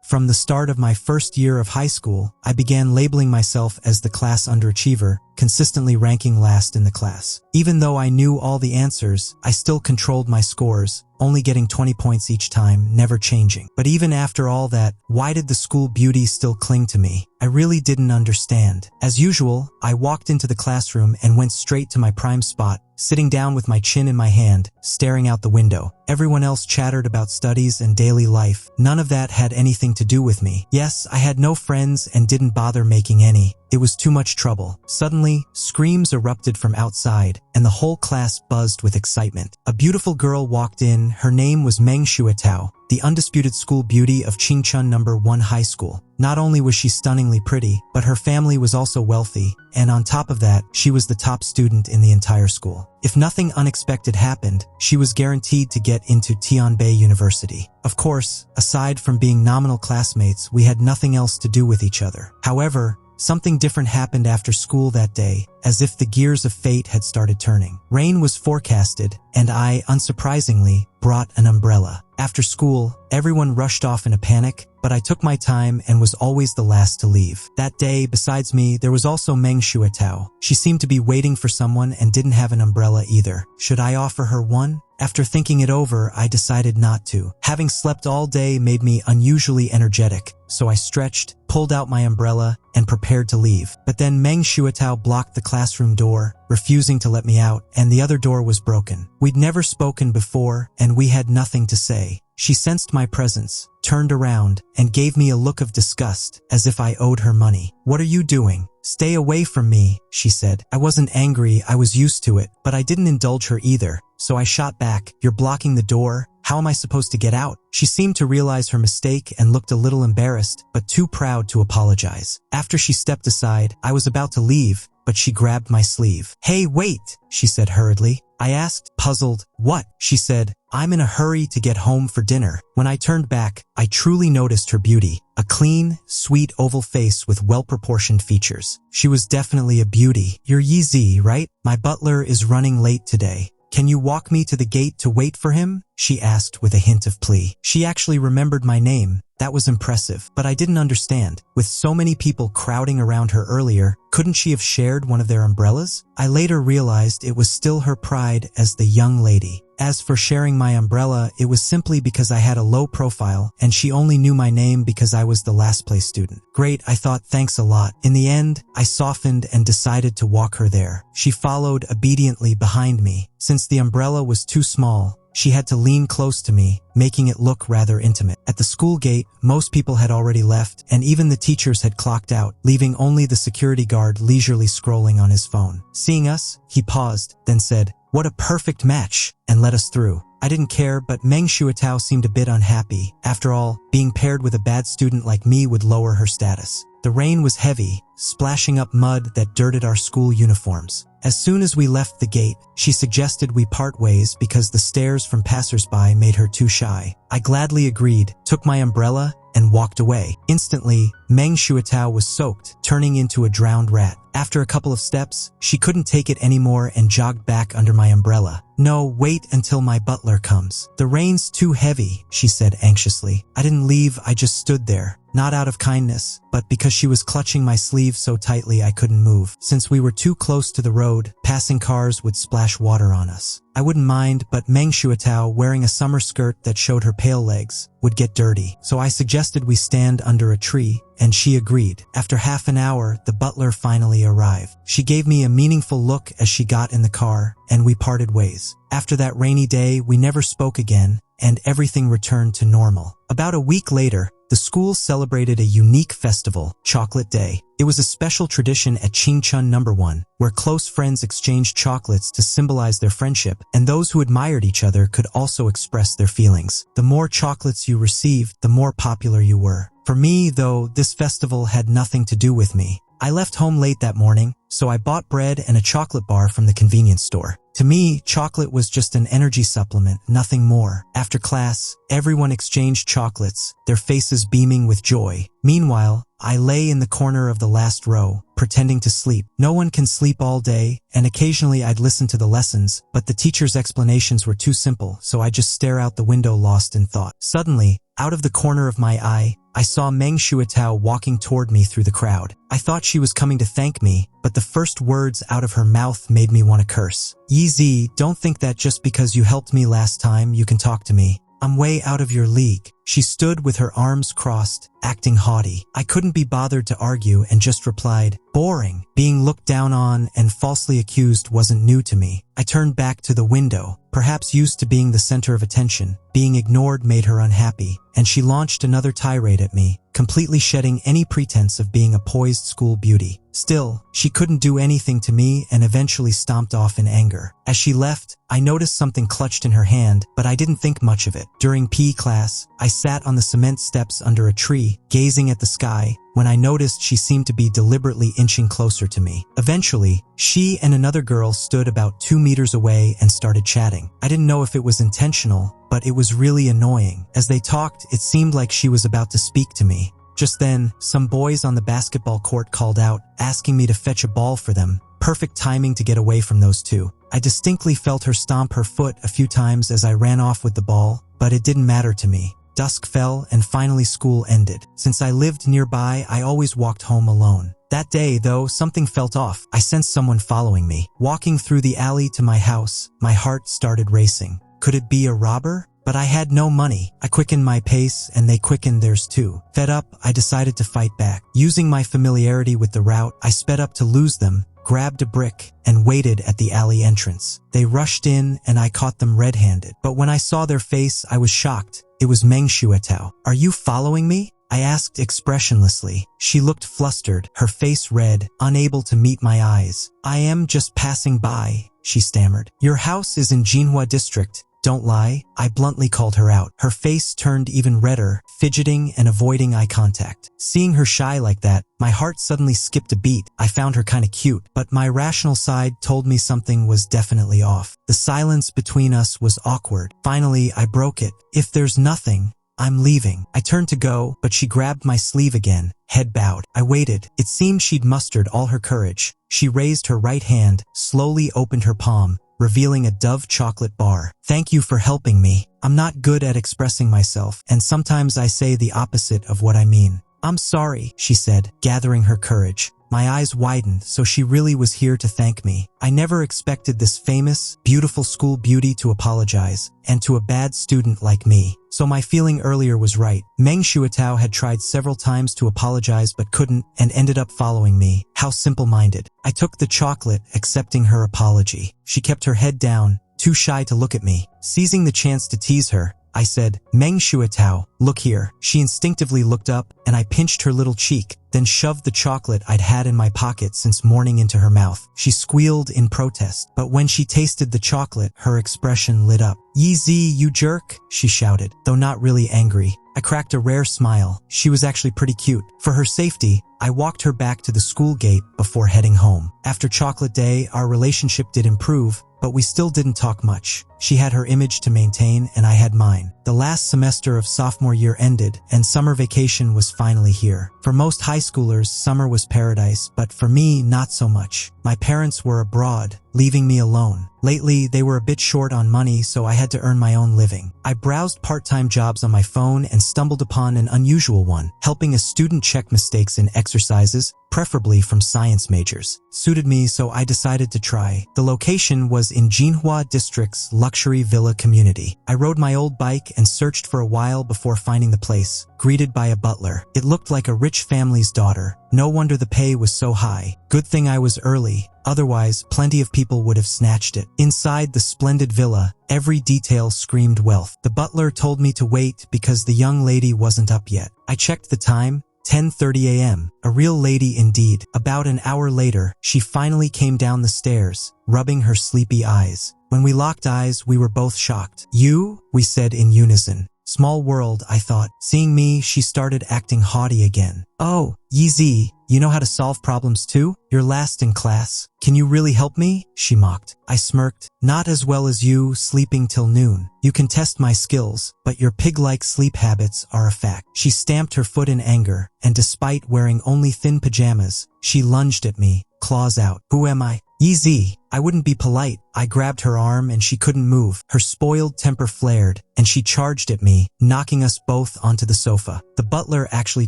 From the start of my first year of high school, I began labeling myself as the class underachiever, consistently ranking last in the class. Even though I knew all the answers, I still controlled my scores, only getting 20 points each time, never changing. But even after all that, why did the school beauty still cling to me? I really didn't understand. As usual, I walked into the classroom and went straight to my prime spot, sitting down with my chin in my hand, staring out the window. Everyone else chattered about studies and daily life. None of that had anything to do with me. Yes, I had no friends and didn't bother making any. It was too much trouble. Suddenly, screams erupted from outside, and the whole class buzzed with excitement. A beautiful girl walked in. Her name was Meng Xuetao, the undisputed school beauty of Qingchun No. 1 High School. Not only was she stunningly pretty, but her family was also wealthy, and on top of that, she was the top student in the entire school. If nothing unexpected happened, she was guaranteed to get into Tianbei University. Of course, aside from being nominal classmates, we had nothing else to do with each other. However, something different happened after school that day, as if the gears of fate had started turning. Rain was forecasted, and I, unsurprisingly, brought an umbrella. After school, everyone rushed off in a panic, but I took my time and was always the last to leave. That day, besides me, there was also Meng Xuetao. She seemed to be waiting for someone and didn't have an umbrella either. Should I offer her one? After thinking it over, I decided not to. Having slept all day made me unusually energetic, so I stretched, pulled out my umbrella, and prepared to leave. But then Meng Xuetao blocked the classroom door, refusing to let me out, and the other door was broken. We'd never spoken before, and we had nothing to say. She sensed my presence, turned around, and gave me a look of disgust, as if I owed her money. "What are you doing? Stay away from me," she said. I wasn't angry, I was used to it, but I didn't indulge her either, so I shot back, "You're blocking the door? How am I supposed to get out?" She seemed to realize her mistake and looked a little embarrassed, but too proud to apologize. After she stepped aside, I was about to leave, but she grabbed my sleeve. "Hey, wait," she said hurriedly. I asked, puzzled. "What?" She said, "I'm in a hurry to get home for dinner." When I turned back, I truly noticed her beauty. A clean, sweet oval face with well-proportioned features. She was definitely a beauty. "You're Yi, right? My butler is running late today. Can you walk me to the gate to wait for him?" she asked with a hint of plea. She actually remembered my name. That was impressive, but I didn't understand. With so many people crowding around her earlier, couldn't she have shared one of their umbrellas? I later realized it was still her pride as the young lady. As for sharing my umbrella, it was simply because I had a low profile, and she only knew my name because I was the last place student. Great, I thought, thanks a lot. In the end, I softened and decided to walk her there. She followed obediently behind me. Since the umbrella was too small, she had to lean close to me, making it look rather intimate. At the school gate, most people had already left, and even the teachers had clocked out, leaving only the security guard leisurely scrolling on his phone. Seeing us, he paused, then said, "What a perfect match," and let us through. I didn't care, but Meng Xuetao seemed a bit unhappy. After all, being paired with a bad student like me would lower her status. The rain was heavy, splashing up mud that dirted our school uniforms. As soon as we left the gate, she suggested we part ways because the stares from passersby made her too shy. I gladly agreed, took my umbrella, and walked away. Instantly, Meng Xuetao was soaked, turning into a drowned rat. After a couple of steps, she couldn't take it anymore and jogged back under my umbrella. "No, wait until my butler comes. The rain's too heavy," she said anxiously. I didn't leave, I just stood there. Not out of kindness, but because she was clutching my sleeve so tightly I couldn't move. Since we were too close to the road, passing cars would splash water on us. I wouldn't mind, but Meng Xuetao, wearing a summer skirt that showed her pale legs, would get dirty. So I suggested we stand under a tree, and she agreed. After half an hour, the butler finally arrived. She gave me a meaningful look as she got in the car, and we parted ways. After that rainy day, we never spoke again, and everything returned to normal. About a week later, the school celebrated a unique festival, Chocolate Day. It was a special tradition at Qingchun No. 1, where close friends exchanged chocolates to symbolize their friendship, and those who admired each other could also express their feelings. The more chocolates you received, the more popular you were. For me, though, this festival had nothing to do with me. I left home late that morning, so I bought bread and a chocolate bar from the convenience store. To me, chocolate was just an energy supplement, nothing more. After class, everyone exchanged chocolates, their faces beaming with joy. Meanwhile, I lay in the corner of the last row, pretending to sleep. No one can sleep all day, and occasionally I'd listen to the lessons, but the teacher's explanations were too simple, so I just stare out the window lost in thought. Suddenly, out of the corner of my eye, I saw Meng Shuatao walking toward me through the crowd. I thought she was coming to thank me, but the first words out of her mouth made me want to curse. Yi, don't think that just because you helped me last time you can talk to me. I'm way out of your league. She stood with her arms crossed, acting haughty. I couldn't be bothered to argue and just replied, boring. Being looked down on and falsely accused wasn't new to me. I turned back to the window, perhaps used to being the center of attention. Being ignored made her unhappy, and she launched another tirade at me, completely shedding any pretense of being a poised school beauty. Still, she couldn't do anything to me and eventually stomped off in anger. As she left, I noticed something clutched in her hand, but I didn't think much of it. During PE class, I sat on the cement steps under a tree, gazing at the sky, when I noticed she seemed to be deliberately inching closer to me. Eventually, she and another girl stood about 2 meters away and started chatting. I didn't know if it was intentional, but it was really annoying. As they talked, it seemed like she was about to speak to me. Just then, some boys on the basketball court called out, asking me to fetch a ball for them. Perfect timing to get away from those two. I distinctly felt her stomp her foot a few times as I ran off with the ball, but it didn't matter to me. Dusk fell and finally school ended. Since I lived nearby, I always walked home alone. That day, though, something felt off. I sensed someone following me. Walking through the alley to my house, my heart started racing. Could it be a robber? But I had no money. I quickened my pace and they quickened theirs too. Fed up, I decided to fight back. Using my familiarity with the route, I sped up to lose them, grabbed a brick, and waited at the alley entrance. They rushed in and I caught them red-handed. But when I saw their face, I was shocked. It was Meng Shuatao. Are you following me? I asked expressionlessly. She looked flustered, her face red, unable to meet my eyes. I am just passing by, she stammered. Your house is in Jinhua district. Don't lie, I bluntly called her out. Her face turned even redder, fidgeting and avoiding eye contact. Seeing her shy like that, my heart suddenly skipped a beat. I found her kinda cute, but my rational side told me something was definitely off. The silence between us was awkward. Finally, I broke it. If there's nothing, I'm leaving. I turned to go, but she grabbed my sleeve again, head bowed. I waited. It seemed she'd mustered all her courage. She raised her right hand, slowly opened her palm, revealing a Dove chocolate bar. Thank you for helping me. I'm not good at expressing myself, and sometimes I say the opposite of what I mean. I'm sorry, she said, gathering her courage. My eyes widened, so she really was here to thank me. I never expected this famous, beautiful school beauty to apologize, and to a bad student like me. So my feeling earlier was right. Meng Shuatao had tried several times to apologize but couldn't, and ended up following me. How simple-minded. I took the chocolate, accepting her apology. She kept her head down, too shy to look at me. Seizing the chance to tease her, I said, Meng Shuatao, look here. She instinctively looked up, and I pinched her little cheek, then shoved the chocolate I'd had in my pocket since morning into her mouth. She squealed in protest, but when she tasted the chocolate, her expression lit up. Yeezy, you jerk, she shouted, though not really angry. I cracked a rare smile. She was actually pretty cute. For her safety, I walked her back to the school gate before heading home. After chocolate day, our relationship did improve, but we still didn't talk much. She had her image to maintain and I had mine. The last semester of sophomore year ended and summer vacation was finally here. For most high schoolers, summer was paradise, but for me, not so much. My parents were abroad, leaving me alone. Lately, they were a bit short on money, so I had to earn my own living. I browsed part-time jobs on my phone and stumbled upon an unusual one, helping a student check mistakes in exercises, preferably from science majors. Suited me, so I decided to try. The location was in Jinhua District's luxury villa community. I rode my old bike and searched for a while before finding the place, greeted by a butler. It looked like a rich family's daughter. No wonder the pay was so high. Good thing I was early, otherwise plenty of people would have snatched it. Inside the splendid villa, every detail screamed wealth. The butler told me to wait because the young lady wasn't up yet. I checked the time, 10:30 a.m. A real lady indeed. About an hour later, she finally came down the stairs, rubbing her sleepy eyes. When we locked eyes, we were both shocked. You? We said in unison. Small world, I thought. Seeing me, she started acting haughty again. Oh, Yeezy, you know how to solve problems too? You're last in class. Can you really help me? She mocked. I smirked. Not as well as you, sleeping till noon. You can test my skills, but your pig-like sleep habits are a fact. She stamped her foot in anger, and despite wearing only thin pajamas, she lunged at me, claws out. Who am I? Yeezy, I wouldn't be polite. I grabbed her arm and she couldn't move. Her spoiled temper flared, and she charged at me, knocking us both onto the sofa. The butler actually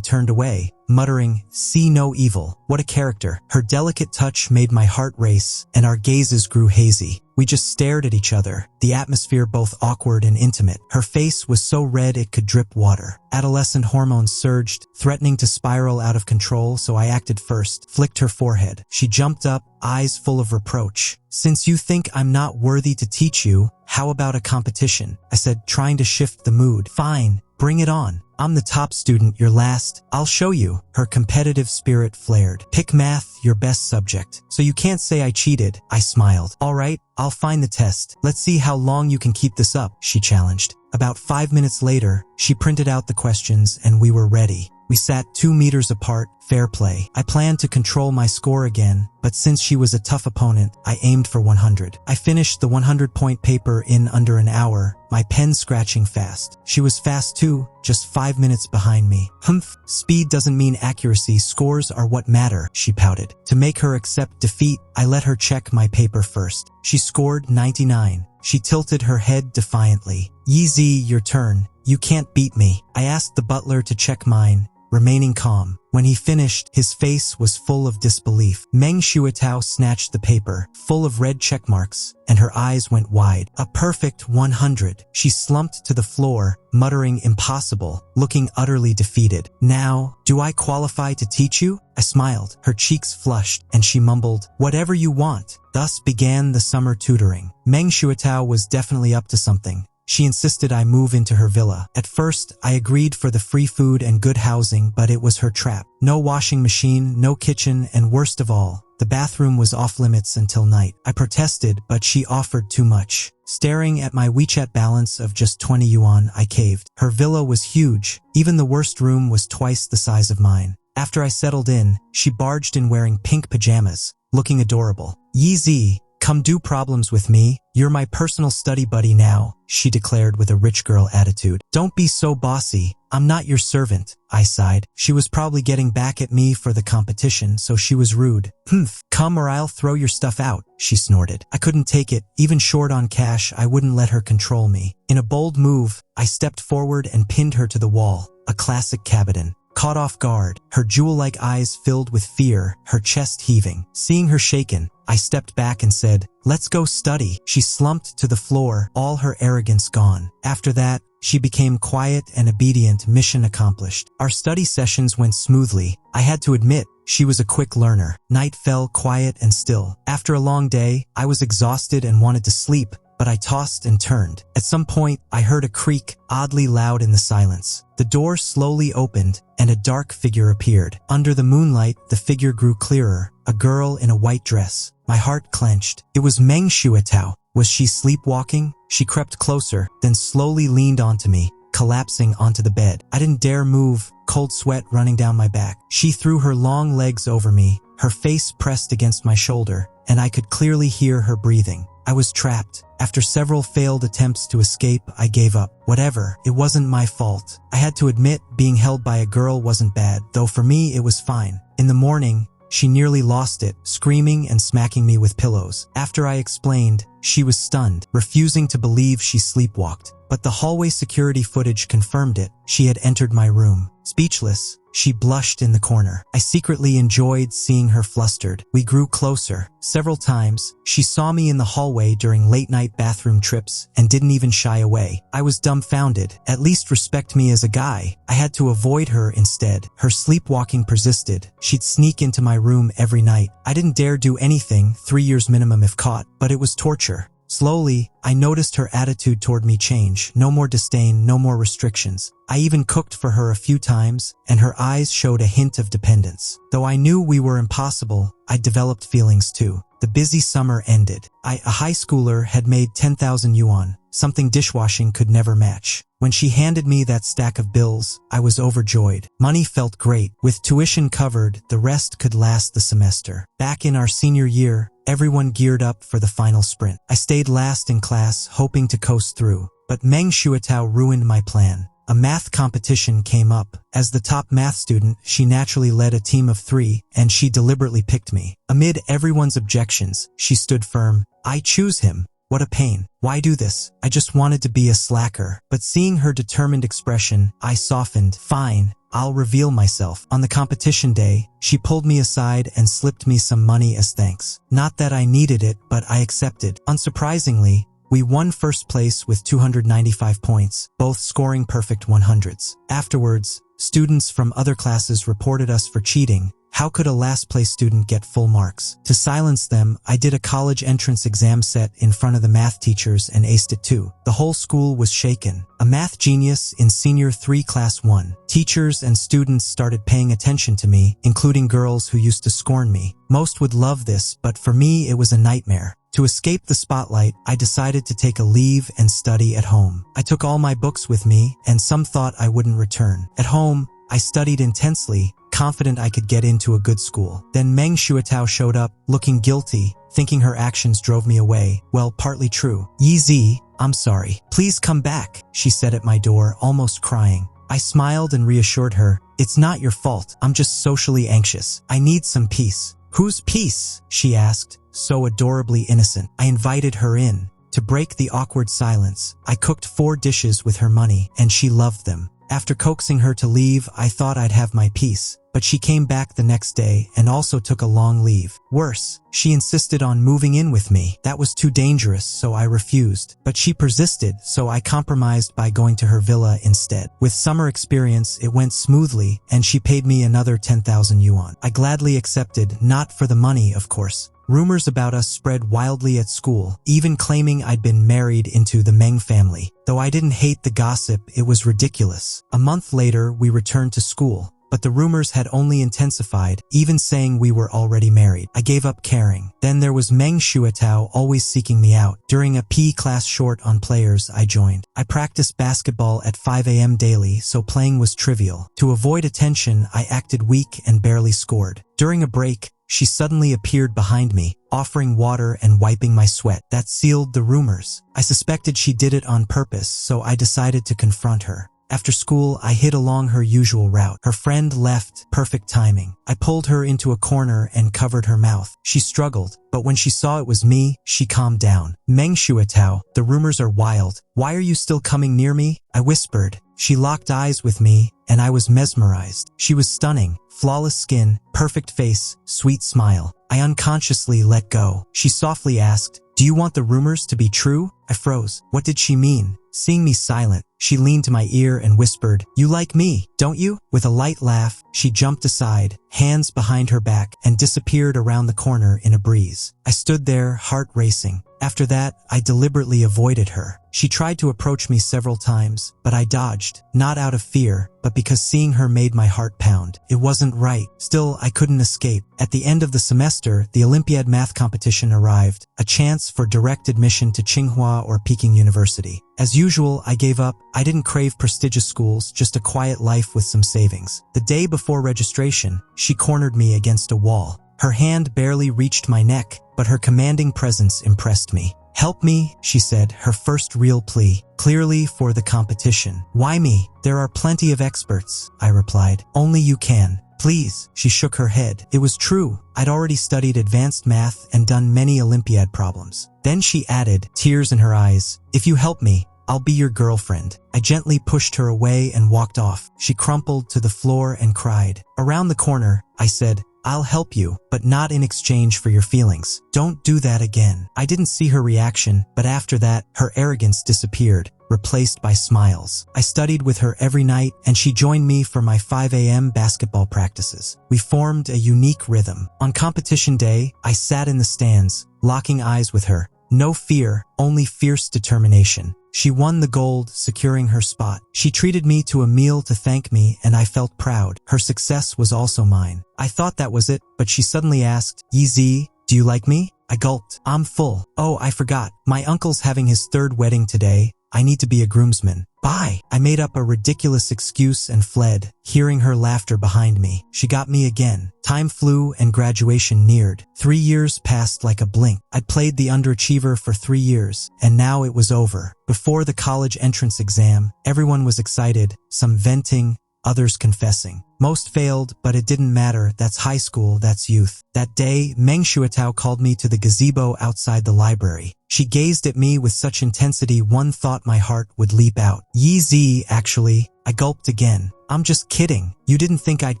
turned away, muttering, "See no evil." What a character. Her delicate touch made my heart race, and our gazes grew hazy. We just stared at each other, the atmosphere both awkward and intimate. Her face was so red it could drip water. Adolescent hormones surged, threatening to spiral out of control, so I acted first, flicked her forehead. She jumped up, eyes full of reproach. "Since you think I'm not worthy to teach you, how about a competition?" I said, trying to shift the mood. "Fine, bring it on. I'm the top student, you're last. I'll show you." Her competitive spirit flared. "Pick math, your best subject. So you can't say I cheated." I smiled. "All right, I'll find the test. Let's see how long you can keep this up," she challenged. About 5 minutes later, she printed out the questions and we were ready. We sat 2 meters apart, fair play. I planned to control my score again, but since she was a tough opponent, I aimed for 100. I finished the 100-point paper in under an hour, my pen scratching fast. She was fast too, just 5 minutes behind me. "Humph, speed doesn't mean accuracy, scores are what matter," she pouted. To make her accept defeat, I let her check my paper first. She scored 99. She tilted her head defiantly. "Yeezy, your turn. You can't beat me." I asked the butler to check mine, remaining calm. When he finished, his face was full of disbelief. Meng Shuatao snatched the paper, full of red check marks, and her eyes went wide. "A perfect 100. She slumped to the floor, muttering impossible, looking utterly defeated. "Now, do I qualify to teach you?" I smiled. Her cheeks flushed, and she mumbled, "Whatever you want." Thus began the summer tutoring. Meng Shuatao was definitely up to something. She insisted I move into her villa. At first, I agreed for the free food and good housing, but it was her trap. No washing machine, no kitchen, and worst of all, the bathroom was off limits until night. I protested, but she offered too much. Staring at my WeChat balance of just 20 yuan, I caved. Her villa was huge. Even the worst room was twice the size of mine. After I settled in, she barged in wearing pink pajamas, looking adorable. "Yeezy, come do problems with me. You're my personal study buddy now," she declared with a rich girl attitude. "Don't be so bossy. I'm not your servant," I sighed. She was probably getting back at me for the competition, so she was rude. "Humph, come or I'll throw your stuff out," she snorted. I couldn't take it. Even short on cash, I wouldn't let her control me. In a bold move, I stepped forward and pinned her to the wall. A classic Cabotin. Caught off guard, her jewel-like eyes filled with fear, her chest heaving. Seeing her shaken, I stepped back and said, "Let's go study." She slumped to the floor, all her arrogance gone. After that, she became quiet and obedient, mission accomplished. Our study sessions went smoothly. I had to admit, she was a quick learner. Night fell quiet and still. After a long day, I was exhausted and wanted to sleep, but I tossed and turned. At some point, I heard a creak, oddly loud in the silence. The door slowly opened, and a dark figure appeared. Under the moonlight, the figure grew clearer, a girl in a white dress. My heart clenched. It was Meng Shuatao. Was she sleepwalking? She crept closer, then slowly leaned onto me, collapsing onto the bed. I didn't dare move, cold sweat running down my back. She threw her long legs over me, her face pressed against my shoulder, and I could clearly hear her breathing. I was trapped. After several failed attempts to escape, I gave up. Whatever, it wasn't my fault. I had to admit, being held by a girl wasn't bad, though for me it was fine. In the morning, she nearly lost it, screaming and smacking me with pillows. After I explained, she was stunned, refusing to believe she sleepwalked. But the hallway security footage confirmed it. She had entered my room. Speechless, she blushed in the corner. I secretly enjoyed seeing her flustered. We grew closer. Several times, she saw me in the hallway during late-night bathroom trips and didn't even shy away. I was dumbfounded. At least respect me as a guy. I had to avoid her instead. Her sleepwalking persisted. She'd sneak into my room every night. I didn't dare do anything, 3 years minimum if caught, but it was torture. Slowly, I noticed her attitude toward me change. No more disdain, no more restrictions. I even cooked for her a few times, and her eyes showed a hint of dependence. Though I knew we were impossible, I developed feelings too. The busy summer ended. A high schooler, had made 10,000 yuan, something dishwashing could never match. When she handed me that stack of bills, I was overjoyed. Money felt great. With tuition covered, the rest could last the semester. Back in our senior year, everyone geared up for the final sprint. I stayed last in class, hoping to coast through. But Meng Shuatao ruined my plan. a math competition came up. As the top math student, she naturally led a team of 3, and she deliberately picked me. Amid everyone's objections, she stood firm. I choose him. What a pain. Why do this? I just wanted to be a slacker. But seeing her determined expression, I softened. Fine, I'll reveal myself. On the competition day, she pulled me aside and slipped me some money as thanks. Not that I needed it, but I accepted. Unsurprisingly, we won first place with 295 points, both scoring perfect 100s. Afterwards, students from other classes reported us for cheating. How could a last-place student get full marks? To silence them, I did a college entrance exam set in front of the math teachers and aced it too. The whole school was shaken. A math genius in Senior 3 Class 1. Teachers and students started paying attention to me, including girls who used to scorn me. Most would love this, but for me it was a nightmare. To escape the spotlight, I decided to take a leave and study at home. I took all my books with me, and some thought I wouldn't return. At home, I studied intensely, confident I could get into a good school. Then Meng Shuatao showed up, looking guilty, thinking her actions drove me away. Well, partly true. Yi, I'm sorry. Please come back, she said at my door, almost crying. I smiled and reassured her. It's not your fault. I'm just socially anxious. I need some peace. Whose peace? She asked, so adorably innocent. I invited her in. To break the awkward silence, I cooked 4 dishes with her money, and she loved them. After coaxing her to leave, I thought I'd have my peace. But she came back the next day and also took a long leave. Worse, she insisted on moving in with me. That was too dangerous, so I refused. But she persisted, so I compromised by going to her villa instead. With summer experience, it went smoothly, and she paid me another 10,000 yuan. I gladly accepted, not for the money, of course. Rumors about us spread wildly at school, even claiming I'd been married into the Meng family. Though I didn't hate the gossip, it was ridiculous. A month later, we returned to school. But the rumors had only intensified, even saying we were already married. I gave up caring. Then there was Meng Shuatao always seeking me out. During a PE class short on players, I joined. I practiced basketball at 5 a.m. daily, so playing was trivial. To avoid attention, I acted weak and barely scored. During a break, she suddenly appeared behind me, offering water and wiping my sweat. That sealed the rumors. I suspected she did it on purpose, so I decided to confront her. After school, I hid along her usual route. Her friend left, perfect timing. I pulled her into a corner and covered her mouth. She struggled, but when she saw it was me, she calmed down. Meng Shuatao, the rumors are wild. Why are you still coming near me? I whispered. She locked eyes with me, and I was mesmerized. She was stunning. Flawless skin, perfect face, sweet smile. I unconsciously let go. She softly asked, "Do you want the rumors to be true?" I froze. What did she mean? Seeing me silent, she leaned to my ear and whispered, "You like me, don't you?" With a light laugh, she jumped aside, hands behind her back, and disappeared around the corner in a breeze. I stood there, heart racing. After that, I deliberately avoided her. She tried to approach me several times, but I dodged, not out of fear, but because seeing her made my heart pound. It wasn't right. Still, I couldn't escape. At the end of the semester, the Olympiad math competition arrived, a chance for direct admission to Tsinghua or Peking University. As usual, I gave up. I didn't crave prestigious schools, just a quiet life with some savings. The day before registration, she cornered me against a wall. Her hand barely reached my neck, but her commanding presence impressed me. "Help me," she said, her first real plea, clearly for the competition. "Why me? There are plenty of experts," I replied. "Only you can. Please." She shook her head. It was true. I'd already studied advanced math and done many Olympiad problems. Then she added, tears in her eyes, "If you help me, I'll be your girlfriend." I gently pushed her away and walked off. She crumpled to the floor and cried. Around the corner, I said, "I'll help you, but not in exchange for your feelings. Don't do that again." I didn't see her reaction, but after that, her arrogance disappeared, replaced by smiles. I studied with her every night, and she joined me for my 5 a.m. basketball practices. We formed a unique rhythm. On competition day, I sat in the stands, locking eyes with her. No fear, only fierce determination. She won the gold, securing her spot. She treated me to a meal to thank me, and I felt proud. Her success was also mine. I thought that was it, but she suddenly asked, "Yi, do you like me?" I gulped. "I'm full. Oh, I forgot. My uncle's having his 3rd wedding today. I need to be a groomsman." Bye. I made up a ridiculous excuse and fled, hearing her laughter behind me. She got me again. Time flew and graduation neared. 3 years passed like a blink. I'd played the underachiever for 3 years, and now it was over. Before the college entrance exam, everyone was excited, some venting, others confessing. Most failed, but it didn't matter. That's high school, that's youth. That day, Meng Shuatao called me to the gazebo outside the library. She gazed at me with such intensity one thought my heart would leap out. Yi Zi, actually. I gulped again. I'm just kidding. You didn't think I'd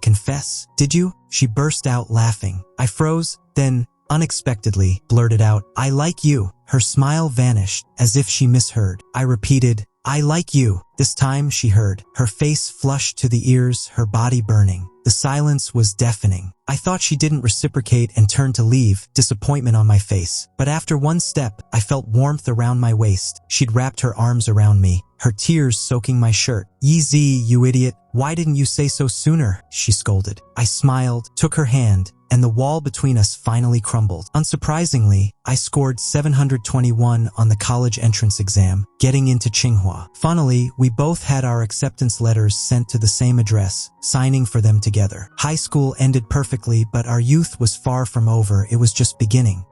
confess, did you? She burst out laughing. I froze, then, unexpectedly, blurted out, I like you. Her smile vanished, as if she misheard. I repeated, I like you. This time she heard, her face flushed to the ears, her body burning. The silence was deafening. I thought she didn't reciprocate and turned to leave, disappointment on my face. But after one step, I felt warmth around my waist. She'd wrapped her arms around me, her tears soaking my shirt. Yi Zi, you idiot, why didn't you say so sooner? She scolded. I smiled, took her hand, and the wall between us finally crumbled. Unsurprisingly, I scored 721 on the college entrance exam, getting into Tsinghua. Funnily, we both had our acceptance letters sent to the same address, signing for them together. High school ended perfectly, but our youth was far from over. It was just beginning.